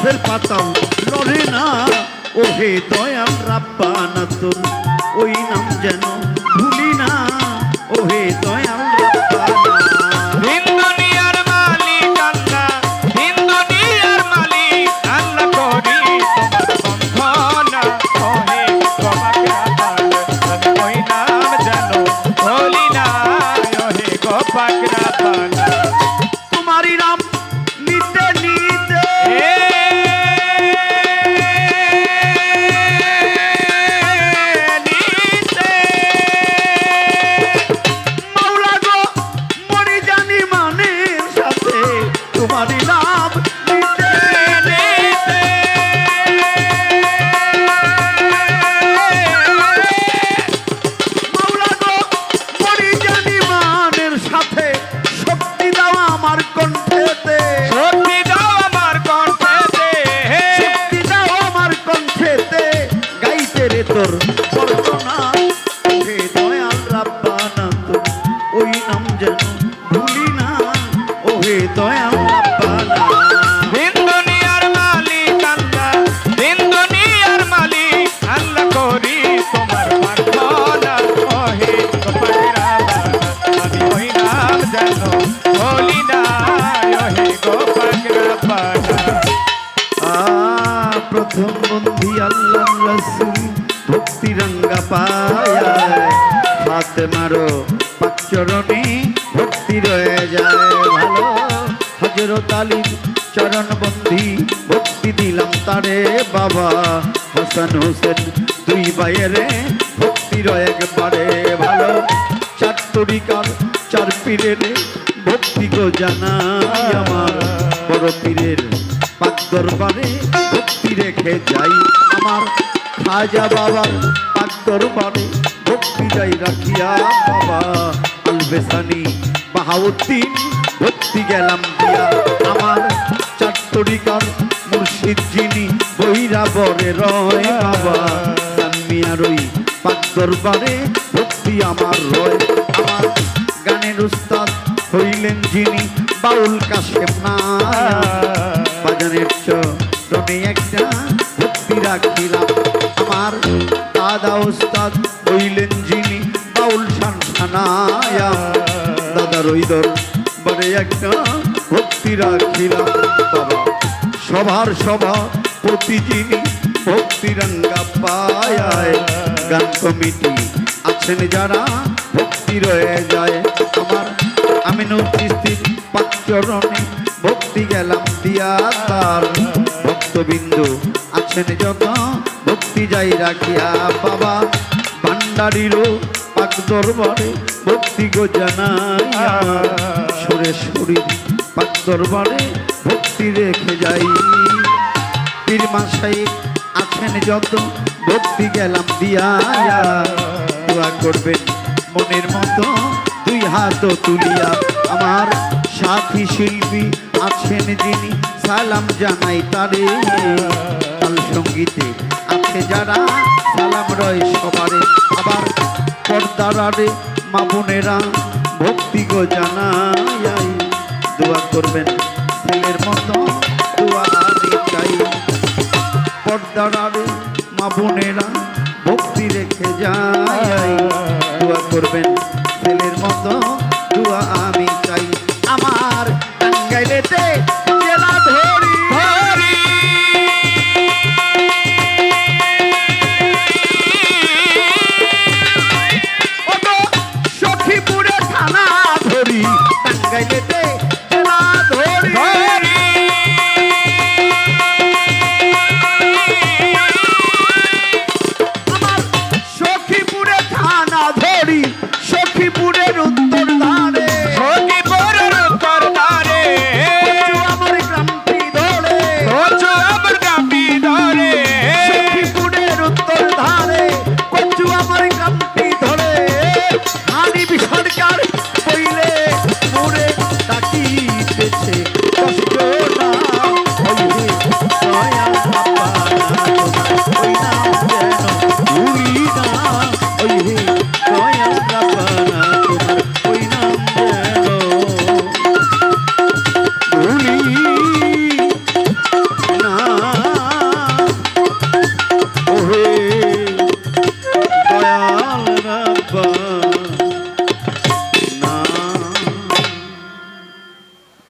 গাছের পাতাও লড়ে না। ওহে দয়াল রাব্বানা তোর ওই নাম যেন ভুলি না। ওহে দয়াল রাব্বানা। দুনিয়ার মালিক আল্লাহ, দুনিয়ার মালিক আল্লাহ করি তোমার বন্ধনা। ওহে গোপাকরাবান আমি ওই নাম যেন ভুলি না। ওহে গোপাকরাবান তোমারই নাম নিতে নিতে মাওলা গো মরি জানি মানের সাথে তোমারই নাম নিতে নিতে মাওলা গো মরি জানি মানের সাথে শক্তি দাও আমার কণ্ঠেতে। শক্তি দাও আমার কণ্ঠেতে। শক্তি দাও আমার কণ্ঠেতে গাইতে রে তোর বর্ণনা। ওহে দয়াল রাব্বানা তোর ওই নাম যেন ভুলি না। ওহে দয়াল রাব্বানা। দুনিয়ার মালিক আল্লাহ, দুনিয়ার মালিক আল্লাহ করি তোমার প্রার্থনা। ওহে গোপাকরাবান আমি ওই নাম যেন ভুলি না। ওহে গোপাকরাবান প্রথম বন্ধি আল্লাহ রসুল ভক্তি রঙ্গা পায়া। ফাতেমারো পাকচরণে ভক্তি রয়ে যায় ভালো। হযরত আলীর চরণ বন্ধি ভক্তি দিলাম তারে বাবা। হাসান হোসেন দুই ভাইয়েরে ভক্তি রয়ে একবারে ভালো। চার তরিকার চার পীরের ভক্তি গো জানাই আমার। বড় পীরের পাক দরবারে ভক্তি রেখে যাই আমার। খাজা বাবার পাক দরবারে ভক্তি যাই রাখিয়া বাবা। আলবেসানি বাহাউদ্দিন ভক্তি গেলাম দিয়া আমার। চার তরিকার মুর্শিদ যিনি বহিরা বরে রয় বাবা। সানমিয়ার ওই পাক দরবারে ভক্তি আমার রয় আমার। গানের উস্তাদ হইলেন যিনি বাউল কাশেম নায়া। বাজানের চরণে একটা ভক্তি রাখিলাম আমার। দাদা উস্তাদ হইলেন যিনি বাউল শানশানায়া। দাদার ওই দরবারে একটা ভক্তি রাখিলাম বাবা। সভার সভাপতি যিনি ভক্তি রঙ্গা পায়। গান কমিটি আছেন যারা ভক্তি রয়ে যায় আমার। আমিনুল চিশতির পাক চরণে ভক্তি গেলাম দিয়া তার। ভক্তবিন্দু আছেন যত ভক্তি যাই রাখিয়া বাবা। ভান্ডারিরও পাক দরবারে ভক্তি গো জানাইয়া। সুরেশ্বরীর পাক দরবারে ভক্তি রেখে যাই। পীর মাসাই আছেন যত ভক্তি গেলাম দিয়া। দোয়া করবেন মনের মতো দুই হাত তুলিয়া আমার। সাথী শিল্পী আছেন যিনি সালাম জানাই তারে। তাল সঙ্গীতে আছে যারা সালাম রয় সবারে। আবার পর্দার আড়ে মা বোনেরা ভক্তি গো জানাই। দোয়া করবেন ছেলের মতো দোয়া আমি চাই। পর্দার আড়ে মা বোনেরা ভক্তি রেখে যাই। দোয়া করবেন ছেলের মতো দোয়া আমি চাই আমার। টাঙ্গাইলেতে জেলা ধরি সখীপুরে থানা ধরি। টাঙ্গাইলেতে জেলা ধরি আমার। সখীপুরে থানা ধরি সখীপুরের উত্তর ধারে। সখীপুরের উত্তর ধারে আমার গ্রামটি ধরে। আমার গ্রামটি ধরে। সখীপুরের উত্তর ধারে কচু আমার গ্রামটি ধরে। হানিফ সরকার বইলে মোরে ডাকিতেছে কষ্ট